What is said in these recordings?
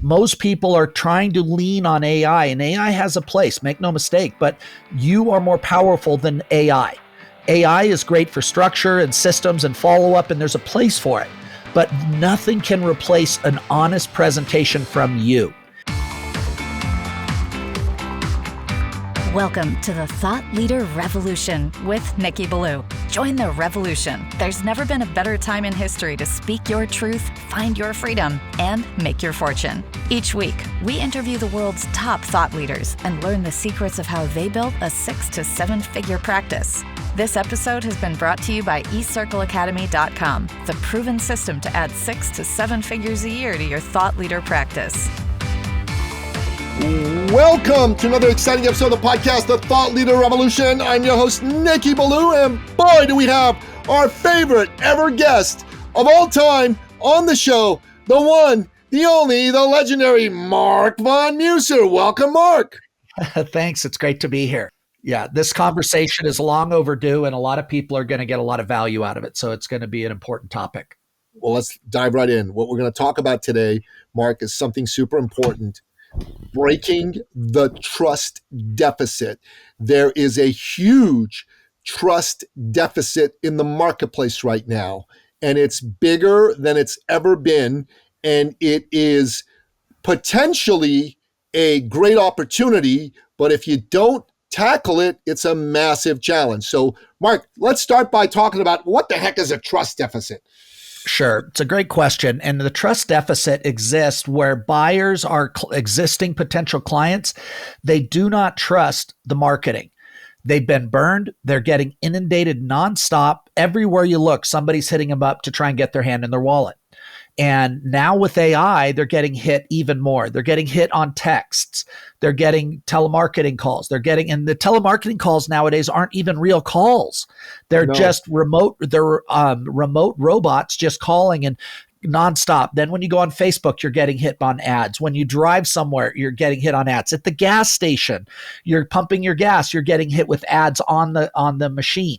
Most people are trying to lean on AI, and AI has a place, make no mistake, but you are more powerful than AI. AI is great for structure and systems and follow-up, and there's a place for it. But nothing can replace an honest presentation from you. Welcome to the Thought Leader Revolution with Nikki Ballou. Join the revolution. There's never been a better time in history to speak your truth, find your freedom, and make your fortune. Each week, we interview the world's top thought leaders and learn the secrets of how they built a 6 to 7 figure practice. This episode has been brought to you by eCircleacademy.com, the proven system to add 6 to 7 figures a year to your thought leader practice. Welcome to another exciting episode of the podcast, The Thought Leader Revolution. I'm your host, Nikki Ballou, and boy, do we have our favorite ever guest of all time on the show, the one, the only, the legendary Marc von Musser. Welcome, Marc. Thanks. It's great to be here. Yeah, this conversation is long overdue, and a lot of people are going to get a lot of value out of it. So it's going to be an important topic. Well, let's dive right in. What we're going to talk about today, Marc, is something super important. Breaking the trust deficit. There is a huge trust deficit in the marketplace right now, and it's bigger than it's ever been, and it is potentially a great opportunity, but if you don't tackle it, it's a massive challenge. So, Marc, let's start by talking about what the heck is a trust deficit? Sure. It's a great question. And the trust deficit exists where buyers are existing potential clients. They do not trust the marketing. They've been burned. They're getting inundated nonstop. Everywhere you look, somebody's hitting them up to try and get their hand in their wallet. And now with AI, they're getting hit even more. They're getting hit on texts. They're getting telemarketing calls. And the telemarketing calls nowadays aren't even real calls. They're just remote robots just calling and nonstop. Then when you go on Facebook, you're getting hit on ads. When you drive somewhere, you're getting hit on ads. At the gas station, you're pumping your gas, you're getting hit with ads on the machine.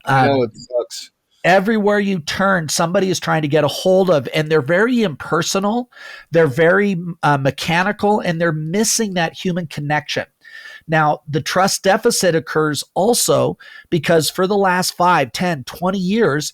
I know, it sucks. Everywhere you turn, somebody is trying to get a hold of, and they're very impersonal, they're very mechanical, and they're missing that human connection. Now, the trust deficit occurs also because for the last 5, 10, 20 years,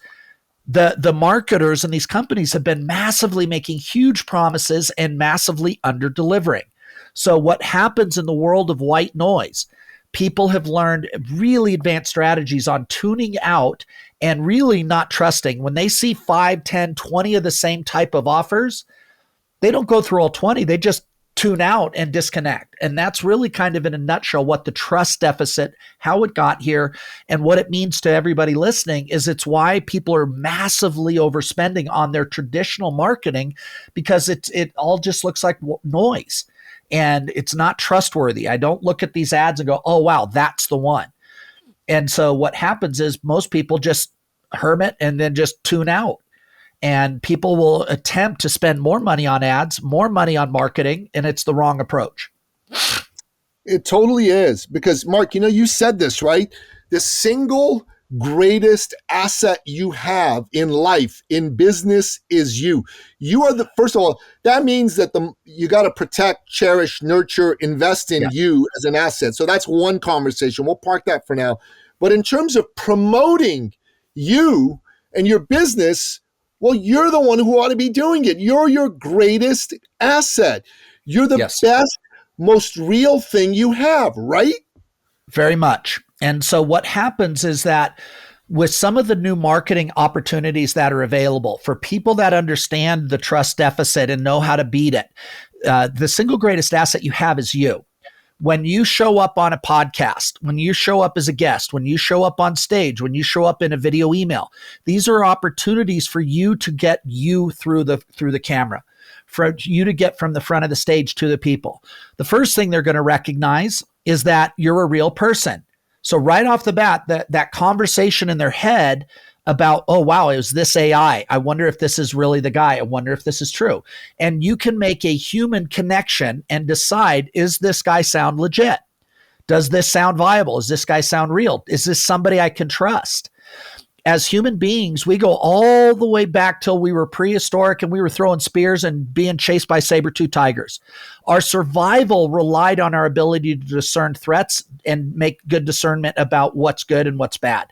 the marketers and these companies have been massively making huge promises and massively under-delivering. So what happens in the world of white noise? People have learned really advanced strategies on tuning out and really not trusting. When they see 5, 10, 20 of the same type of offers, they don't go through all 20. They just tune out and disconnect. And that's really kind of in a nutshell what the trust deficit, how it got here, and what it means to everybody listening is it's why people are massively overspending on their traditional marketing because it all just looks like noise. And it's not trustworthy. I don't look at these ads and go, oh, wow, that's the one. And so what happens is most people just hermit and then just tune out. And people will attempt to spend more money on ads, more money on marketing, and it's the wrong approach. It totally is. Because, Marc, you said this, right? The single greatest asset you have in life, in business, is you. You are first of all, that means that you got to protect, cherish, nurture, invest in you as an asset. So that's one conversation. We'll park that for now. But in terms of promoting you and your business, well, you're the one who ought to be doing it. You're your greatest asset. You're the best, most real thing you have, right? Very much. And so what happens is that with some of the new marketing opportunities that are available for people that understand the trust deficit and know how to beat it, the single greatest asset you have is you. When you show up on a podcast, when you show up as a guest, when you show up on stage, when you show up in a video email, these are opportunities for you to get you through the camera, for you to get from the front of the stage to the people. The first thing they're going to recognize is that you're a real person. So right off the bat, that conversation in their head about, oh, wow, it was this AI. I wonder if this is really the guy. I wonder if this is true. And you can make a human connection and decide, is this guy sound legit? Does this sound viable? Does this guy sound real? Is this somebody I can trust? as human beings, we go all the way back till we were prehistoric and we were throwing spears and being chased by saber-toothed tigers. Our survival relied on our ability to discern threats and make good discernment about what's good and what's bad.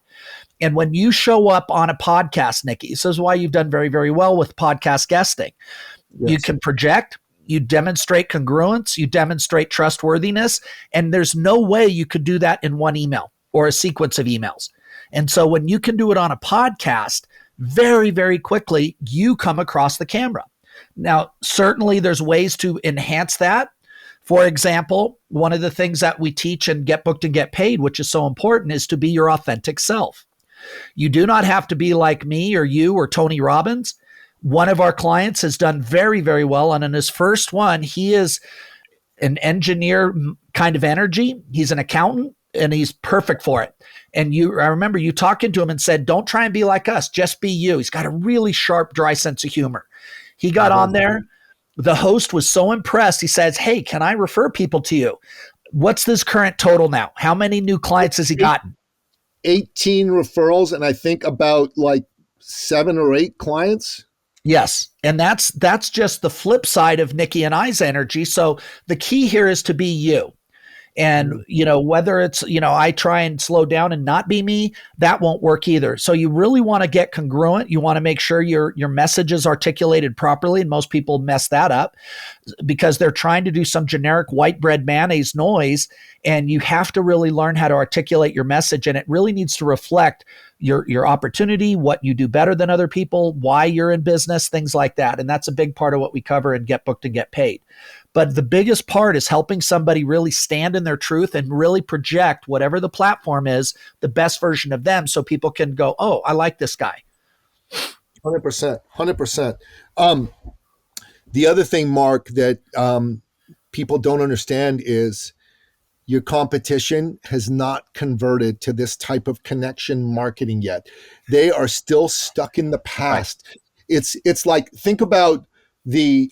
And when you show up on a podcast, Nikki, this is why you've done very, very well with podcast guesting. Yes. You can project, you demonstrate congruence, you demonstrate trustworthiness, and there's no way you could do that in one email or a sequence of emails. And so when you can do it on a podcast, very, very quickly, you come across the camera. Now, certainly there's ways to enhance that. For example, one of the things that we teach in Get Booked and Get Paid, which is so important, is to be your authentic self. You do not have to be like me or you or Tony Robbins. One of our clients has done very, very well. And in his first one, he is an engineer kind of energy. He's an accountant and he's perfect for it. And I remember you talking to him and said, don't try and be like us, just be you. He's got a really sharp, dry sense of humor. He got on there. The host was so impressed. He says, hey, can I refer people to you? What's this current total now? How many new clients has he gotten? 18 referrals, and I think about like 7 or 8 clients. Yes. And that's just the flip side of Nikki and I's energy. So the key here is to be you. And, whether it's, I try and slow down and not be me, that won't work either. So you really want to get congruent. You want to make sure your message is articulated properly. And most people mess that up because they're trying to do some generic white bread mayonnaise noise. And you have to really learn how to articulate your message. And it really needs to reflect your opportunity, what you do better than other people, why you're in business, things like that. And that's a big part of what we cover in Get Booked and Get Paid. But the biggest part is helping somebody really stand in their truth and really project whatever the platform is, the best version of them, so people can go, oh, I like this guy. 100%. 100%. The other thing, Mark, that people don't understand is your competition has not converted to this type of connection marketing yet. They are still stuck in the past. Right. It's like, think about the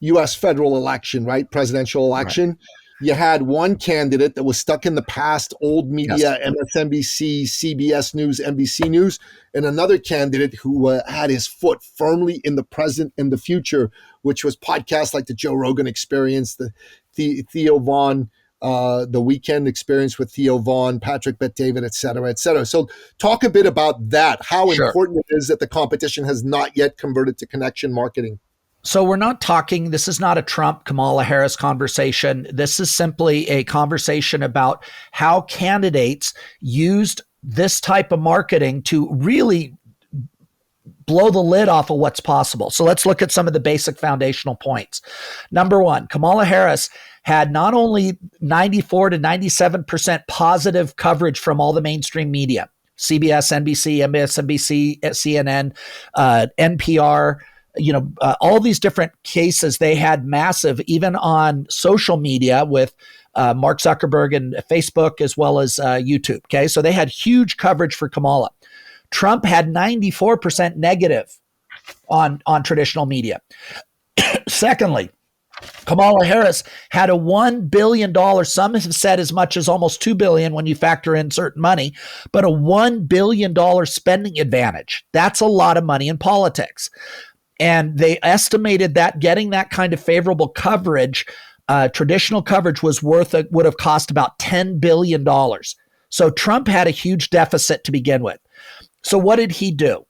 U.S. federal election, right? Presidential election. Right. You had one candidate that was stuck in the past, old media, yes. MSNBC, CBS News, NBC News, and another candidate who had his foot firmly in the present and the future, which was podcasts like the Joe Rogan Experience, the Theo Vaughn, the Weekend Experience with Theo Vaughn, Patrick Bet-David, et cetera, et cetera. So talk a bit about that, how important it is that the competition has not yet converted to connection marketing. So we're not talking, this is not a Trump, Kamala Harris conversation. This is simply a conversation about how candidates used this type of marketing to really blow the lid off of what's possible. So let's look at some of the basic foundational points. Number one, Kamala Harris had not only 94 to 97% positive coverage from all the mainstream media, CBS, NBC, MSNBC, CNN, NPR, all these different cases, they had massive, even on social media with Mark Zuckerberg and Facebook, as well as YouTube. Okay. So they had huge coverage for Kamala. Trump had 94% negative on traditional media. Secondly, Kamala Harris had a $1 billion, some have said as much as almost $2 billion when you factor in certain money, but a $1 billion spending advantage. That's a lot of money in politics. And they estimated that getting that kind of favorable coverage, traditional coverage, would have cost about $10 billion. So Trump had a huge deficit to begin with. So what did he do?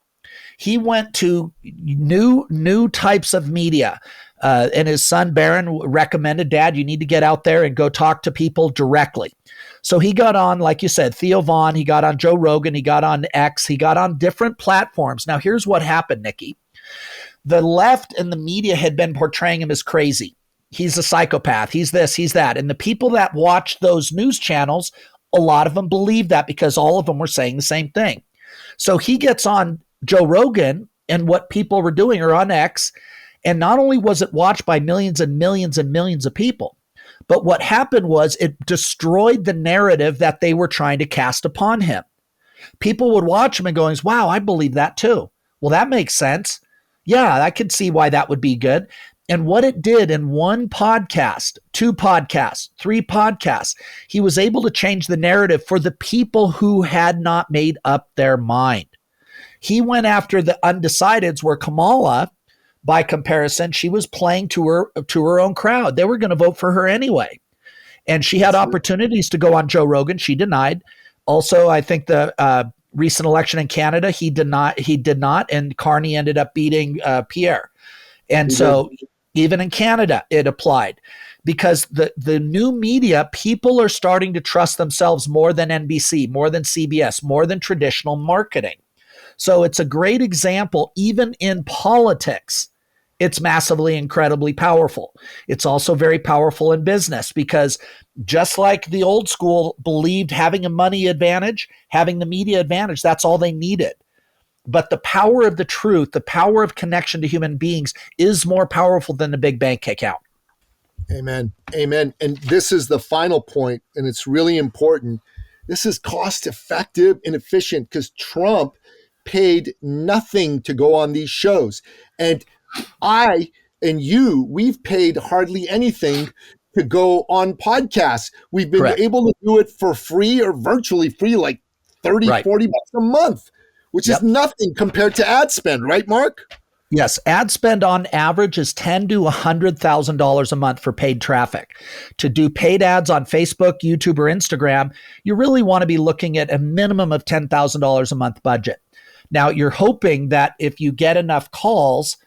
He went to new types of media. And his son Barron recommended, Dad, you need to get out there and go talk to people directly. So he got on, like you said, Theo Vaughn, he got on Joe Rogan, he got on X, he got on different platforms. Now here's what happened, Nikki. The left and the media had been portraying him as crazy. He's a psychopath. He's this, he's that. And the people that watched those news channels, a lot of them believed that because all of them were saying the same thing. So he gets on Joe Rogan and what people were doing, or on X. And not only was it watched by millions and millions and millions of people, but what happened was it destroyed the narrative that they were trying to cast upon him. People would watch him and going, wow, I believe that too. Well, that makes sense. Yeah, I could see why that would be good. And what it did in one podcast, 2 podcasts, 3 podcasts, he was able to change the narrative for the people who had not made up their mind. He went after the undecideds, where Kamala, by comparison, she was playing to her own crowd. They were going to vote for her anyway. And she had opportunities to go on Joe Rogan. She denied. Also, I think the recent election in Canada, he did not, and Carney ended up beating Pierre. And so even in Canada, it applied, because the new media, people are starting to trust themselves more than NBC, more than CBS, more than traditional marketing. So it's a great example. Even in politics, it's massively, incredibly powerful. It's also very powerful in business, because just like the old school believed having a money advantage, having the media advantage, that's all they needed. But the power of the truth, the power of connection to human beings is more powerful than the big bank account. Amen. Amen. And this is the final point, and it's really important. This is cost effective and efficient, because Trump paid nothing to go on these shows. And I and you, we've paid hardly anything to go on podcasts. We've been able to do it for free or virtually free, like 30, 40 bucks a month, which is nothing compared to ad spend, right, Mark? Yes, ad spend on average is $10,000 to $100,000 a month for paid traffic. To do paid ads on Facebook, YouTube, or Instagram, you really want to be looking at a minimum of $10,000 a month budget. Now, you're hoping that if you get enough calls,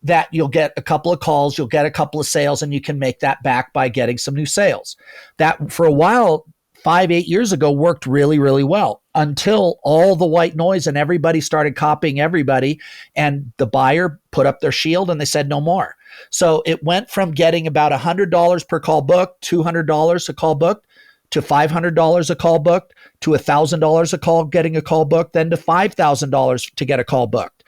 that you'll get a couple of calls, you'll get a couple of sales, and you can make that back by getting some new sales. That, for a while, 5-8 years ago, worked really, really well, until all the white noise and everybody started copying everybody, and the buyer put up their shield and they said no more. So it went from getting about $100 per call booked, $200 a call booked, to $500 a call booked, to $1,000 a call, getting a call booked, then to $5,000 to get a call booked.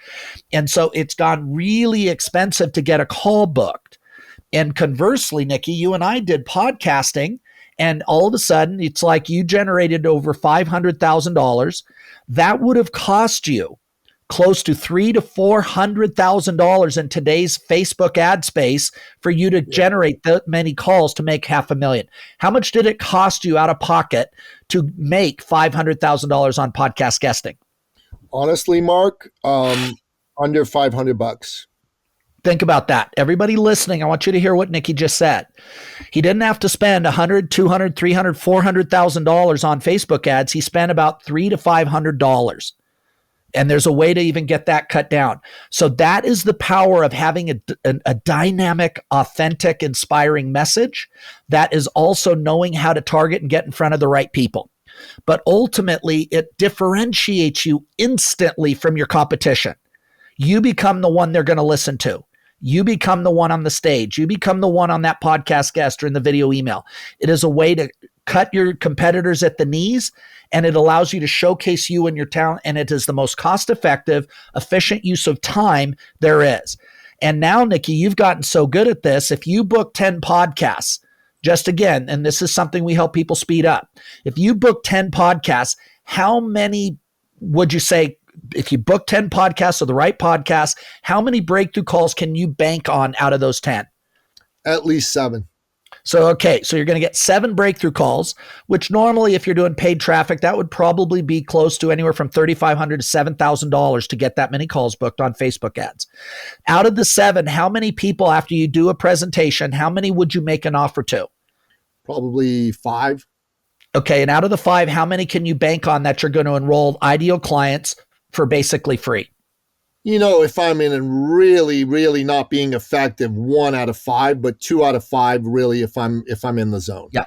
And so it's gone really expensive to get a call booked. And conversely, Nikki, you and I did podcasting, and all of a sudden it's like you generated over $500,000. That would have cost you close to $300,000 to $400,000 in today's Facebook ad space for you to generate that many calls to make $500,000. How much did it cost you out of pocket to make $500,000 on podcast guesting? Honestly, Mark, under $500. Think about that. Everybody listening, I want you to hear what Nikki just said. He didn't have to spend $100,000, $200,000, $300,000, $400,000 on Facebook ads. He spent about $300 to $500. And there's a way to even get that cut down. So that is the power of having a dynamic, authentic, inspiring message that is also knowing how to target and get in front of the right people. But ultimately, it differentiates you instantly from your competition. You become the one they're going to listen to. You become the one on the stage. You become the one on that podcast guest or in the video email. It is a way to cut your competitors at the knees, and it allows you to showcase you and your talent, and it is the most cost-effective, efficient use of time there is. And now, Nikki, you've gotten so good at this. If you book 10 podcasts, just again, and this is something we help people speed up. If you book 10 podcasts, how many would you say, if you book 10 podcasts or the right podcasts, how many breakthrough calls can you bank on out of those 10? At least 7. So, okay, so you're going to get 7 breakthrough calls, which normally, if you're doing paid traffic, that would probably be close to anywhere from $3,500 to $7,000 to get that many calls booked on Facebook ads. Out of the 7, how many people, after you do a presentation, how many would you make an offer to? Probably 5. Okay, and out of the 5, how many can you bank on that you're going to enroll ideal clients for basically free? You know, if I'm in and really, really not being effective, 1 out of 5, but 2 out of 5, really, if I'm in the zone. Yeah.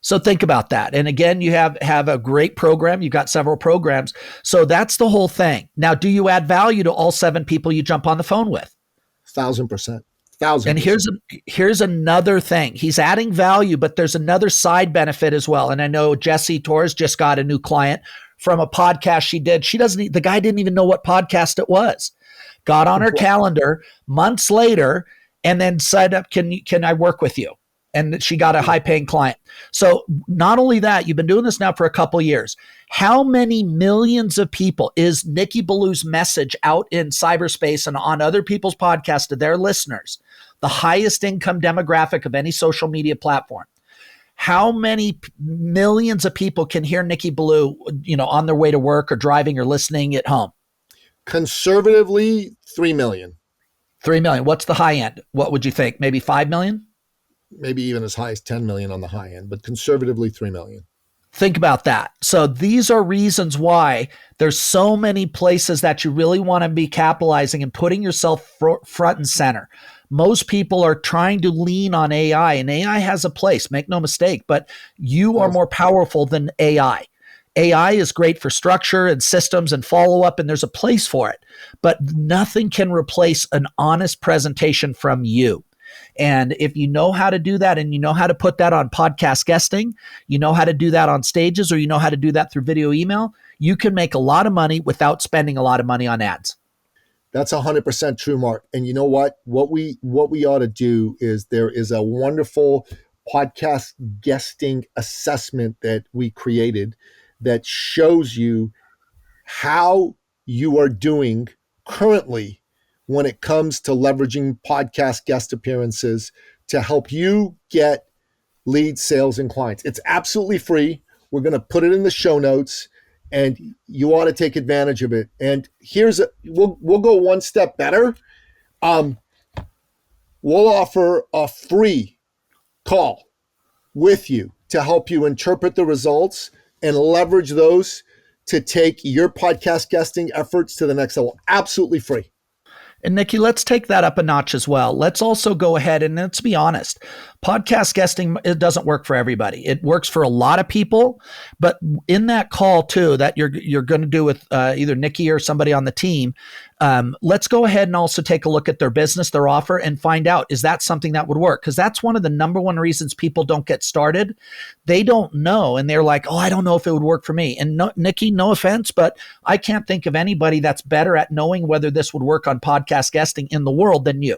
So think about that. And again, you have a great program. You've got several programs. So that's the whole thing. Now, do you add value to all 7 people you jump on the phone with? 1,000%. And here's another thing. He's adding value, but there's another side benefit as well. And I know Jessie Torres just got a new client from a podcast she did. The guy didn't even know what podcast it was. Got on her calendar months later and then said, can I work with you? And she got a high paying client. So not only that, you've been doing this now for a couple of years. How many millions of people is Nikki Ballou's message out in cyberspace and on other people's podcasts to their listeners? The highest income demographic of any social media platform. How many millions of people can hear Nikki Ballou, on their way to work or driving or listening at home? Conservatively, 3 million. 3 million. What's the high end? What would you think? Maybe 5 million? Maybe even as high as 10 million on the high end, but conservatively 3 million. Think about that. So these are reasons why there's so many places that you really want to be capitalizing and putting yourself front and center. Most people are trying to lean on AI, and AI has a place, make no mistake, but you are more powerful than AI. AI is great for structure and systems and follow-up, and there's a place for it, but nothing can replace an honest presentation from you. And if you know how to do that, and you know how to put that on podcast guesting, you know how to do that on stages, or you know how to do that through video email, you can make a lot of money without spending a lot of money on ads. That's 100% true, Mark. And you know what? What we ought to do is there is a wonderful podcast guesting assessment that we created that shows you how you are doing currently when it comes to leveraging podcast guest appearances to help you get leads, sales, and clients. It's absolutely free. We're going to put it in the show notes, and you ought to take advantage of it. And we'll go one step better. We'll offer a free call with you to help you interpret the results and leverage those to take your podcast guesting efforts to the next level. Absolutely free. And Nikki, let's take that up a notch as well. Let's also go ahead and let's be honest. Podcast guesting, it doesn't work for everybody. It works for a lot of people, but in that call too, that you're going to do with either Nikki or somebody on the team, let's go ahead and also take a look at their business, their offer, and find out, is that something that would work? Because that's one of the number one reasons people don't get started. They don't know, and they're like, oh, I don't know if it would work for me. And no, Nikki, no offense, but I can't think of anybody that's better at knowing whether this would work on podcast guesting in the world than you.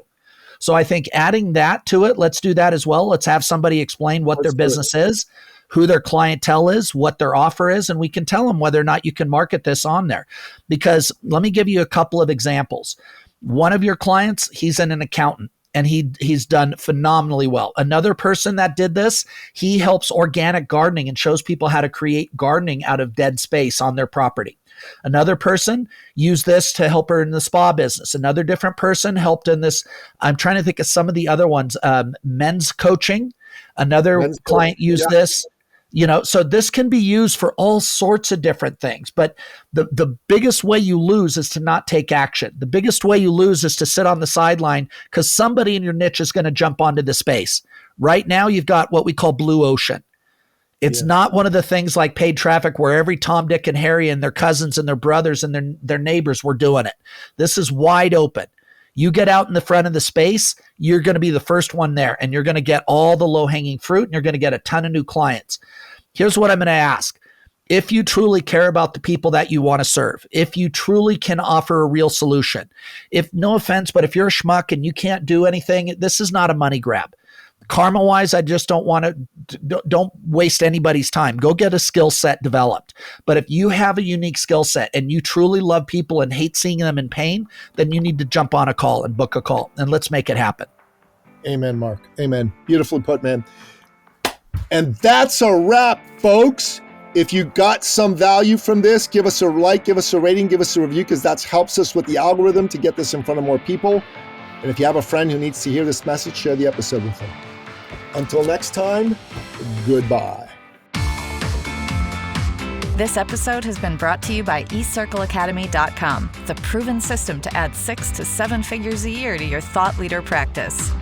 So I think adding that to it, let's do that as well. Let's have somebody explain what their business is, who their clientele is, what their offer is, and we can tell them whether or not you can market this on there. Because let me give you a couple of examples. One of your clients, he's an accountant, and he's done phenomenally well. Another person that did this, he helps organic gardening and shows people how to create gardening out of dead space on their property. Another person used this to help her in the spa business. Another different person helped in this. I'm trying to think of some of the other ones. Men's coaching. Another client used this. So this can be used for all sorts of different things. But the biggest way you lose is to not take action. The biggest way you lose is to sit on the sideline because somebody in your niche is going to jump onto the space. Right now, you've got what we call blue ocean. It's not one of the things like paid traffic where every Tom, Dick, and Harry and their cousins and their brothers and their neighbors were doing it. This is wide open. You get out in the front of the space, you're going to be the first one there, and you're going to get all the low-hanging fruit, and you're going to get a ton of new clients. Here's what I'm going to ask. If you truly care about the people that you want to serve, if you truly can offer a real solution, if, no offense, but if you're a schmuck and you can't do anything, this is not a money grab. Karma-wise, I just don't waste anybody's time. Go get a skill set developed. But if you have a unique skill set and you truly love people and hate seeing them in pain, then you need to jump on a call and book a call, and let's make it happen. Amen, Mark. Amen. Beautifully put, man. And that's a wrap, folks. If you got some value from this, give us a like, give us a rating, give us a review, because that helps us with the algorithm to get this in front of more people. And if you have a friend who needs to hear this message, share the episode with them. Until next time, goodbye. This episode has been brought to you by eCircleAcademy.com, the proven system to add 6 to 7 figures a year to your thought leader practice.